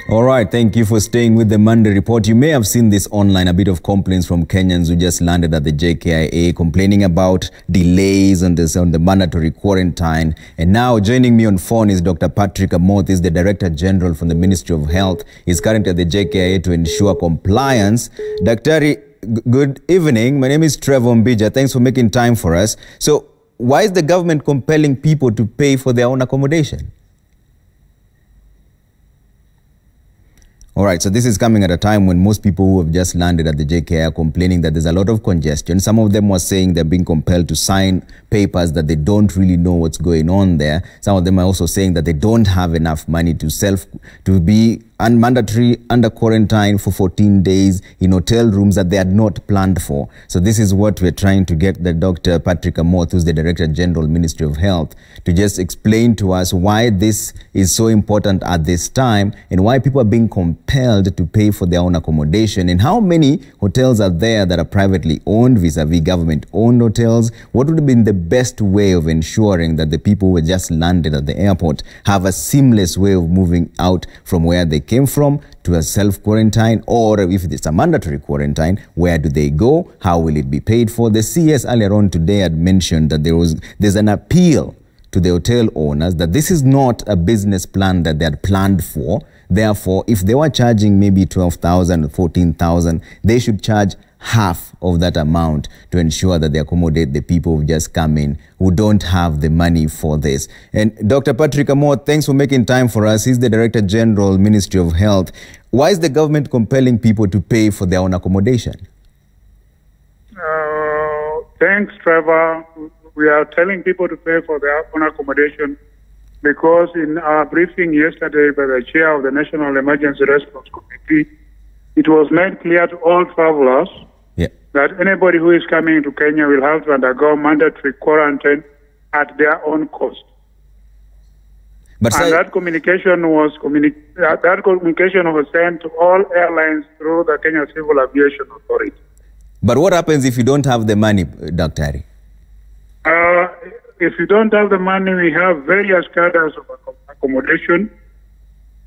All right, thank you for staying with the Monday Report. You may have seen this online, a bit of complaints from Kenyans who just landed at the JKIA complaining about delays on the mandatory quarantine. And now joining me on phone is Dr. Patrick Amoth, is the Director General from the Ministry of Health. He's currently at the JKIA to ensure compliance. Dr. Good evening. My name is Trevor Mbija. Thanks for making time for us. So why is the government compelling people to pay for their own accommodation? All right, so this is coming at a time when most people who have just landed at the JKIA are complaining that there's a lot of congestion. Some of them were saying they're being compelled to sign papers that they don't really know what's going on there. Some of them are also saying that they don't have enough money to be mandatory under quarantine for 14 days in hotel rooms that they had not planned for. So this is what we're trying to get the Dr. Patrick Amoth, who's the Director General, Ministry of Health, to just explain to us why this is so important at this time and why people are being compelled to pay for their own accommodation, and how many hotels are there that are privately owned vis-a-vis government-owned hotels. What would have been the best way of ensuring that the people who just landed at the airport have a seamless way of moving out from where they came from to a self-quarantine, or if it's a mandatory quarantine, where do they go? How will it be paid for? The CS earlier on today had mentioned that there's an appeal to the hotel owners that this is not a business plan that they had planned for. Therefore, if they were charging maybe 12,000 or 14,000, they should charge half of that amount to ensure that they accommodate the people who just come in who don't have the money for this. And Dr. Patrick Amoth, thanks for making time for us. He's the Director General, Ministry of Health. Why is the government compelling people to pay for their own accommodation? Thanks, Trevor. We are telling people to pay for their own accommodation because in our briefing yesterday by the chair of the National Emergency Response Committee, it was made clear to all travelers that anybody who is coming to Kenya will have to undergo mandatory quarantine at their own cost. But that communication was sent to all airlines through the Kenya Civil Aviation Authority. But what happens if you don't have the money, Dr. If you don't have the money, we have various cadres of accommodation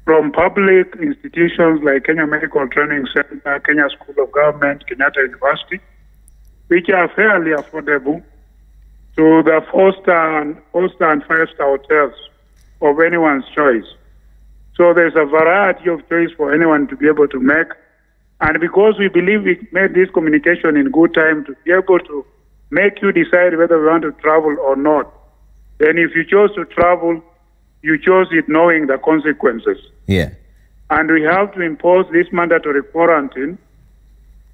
from public institutions like Kenya Medical Training Center, Kenya School of Government, Kenyatta University, which are fairly affordable, to the four-star and five-star hotels of anyone's choice. So there's a variety of choice for anyone to be able to make. And because we believe we made this communication in good time to be able to make you decide whether we want to travel or not, then if you chose to travel, you chose it knowing the consequences. Yeah. And we have to impose this mandatory quarantine,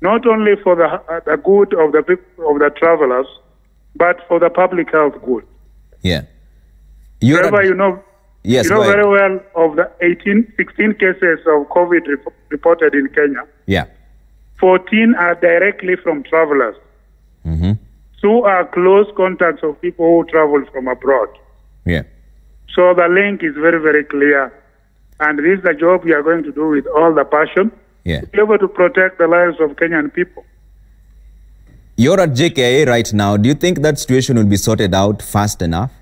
not only for the good of the travelers, but for the public health good. Yeah. However, you know very well of the 16 cases of COVID reported in Kenya. Yeah. 14 are directly from travelers. Mm-hmm. 2 are close contacts of people who travel from abroad. Yeah. So the link is very, very clear. And this is a job we are going to do with all the passion to be able to protect the lives of Kenyan people. You're at JKIA right now. Do you think that situation will be sorted out fast enough?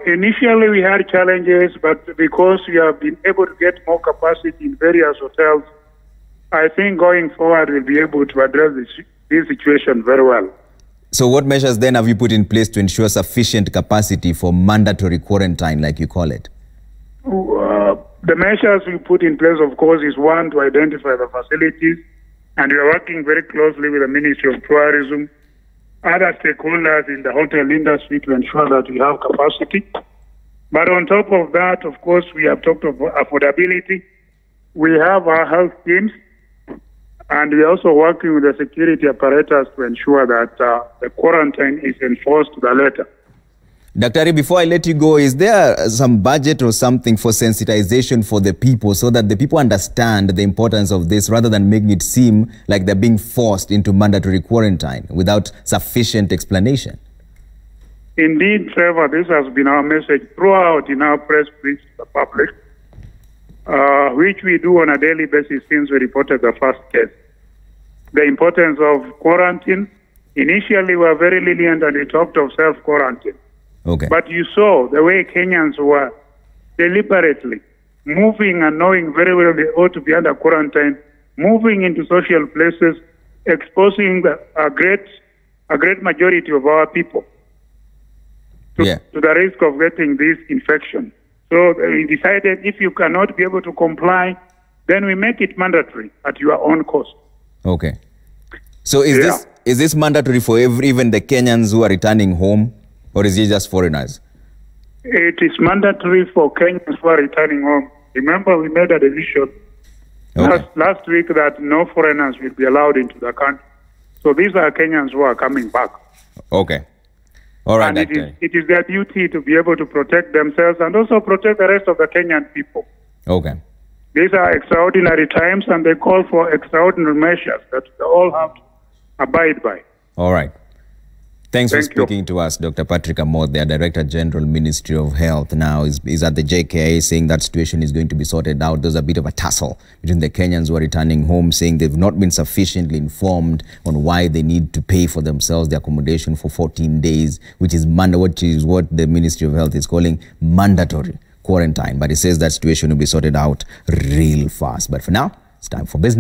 Initially, we had challenges, but because we have been able to get more capacity in various hotels, I think going forward we'll be able to address this situation very well. So what measures then have you put in place to ensure sufficient capacity for mandatory quarantine, like you call it? The measures we put in place, of course, is one, to identify the facilities, and we are working very closely with the Ministry of Tourism, other stakeholders in the hotel industry to ensure that we have capacity. But on top of that, of course, we have talked about affordability. We have our health teams, and we are also working with the security apparatus to ensure that the quarantine is enforced to the letter. Dr. Before I let you go, is there some budget or something for sensitization for the people so that the people understand the importance of this rather than making it seem like they're being forced into mandatory quarantine without sufficient explanation? Indeed, Trevor, this has been our message throughout in our press briefs to the public, which we do on a daily basis since we reported the first case. The importance of quarantine. Initially, we were very lenient and we talked of self-quarantine. Okay. But you saw the way Kenyans were deliberately moving and knowing very well they ought to be under quarantine, moving into social places, exposing a great majority of our people to the risk of getting this infection. So we decided if you cannot be able to comply, then we make it mandatory at your own cost. Okay. So is this mandatory for even the Kenyans who are returning home, or is it just foreigners? It is mandatory for Kenyans who are returning home. Remember, we made a decision last week that no foreigners will be allowed into the country. So these are Kenyans who are coming back. Okay. All right. And it is their duty to be able to protect themselves and also protect the rest of the Kenyan people. Okay. These are extraordinary times, and they call for extraordinary measures that we all have to abide by. All right. Thanks for speaking to us, Dr. Patrick Amoth, the Director General, Ministry of Health, now is at the JKIA, saying that situation is going to be sorted out. There's a bit of a tussle between the Kenyans who are returning home, saying they've not been sufficiently informed on why they need to pay for themselves the accommodation for 14 days, which is what the Ministry of Health is calling mandatory quarantine. But it says that situation will be sorted out real fast. But for now, it's time for business.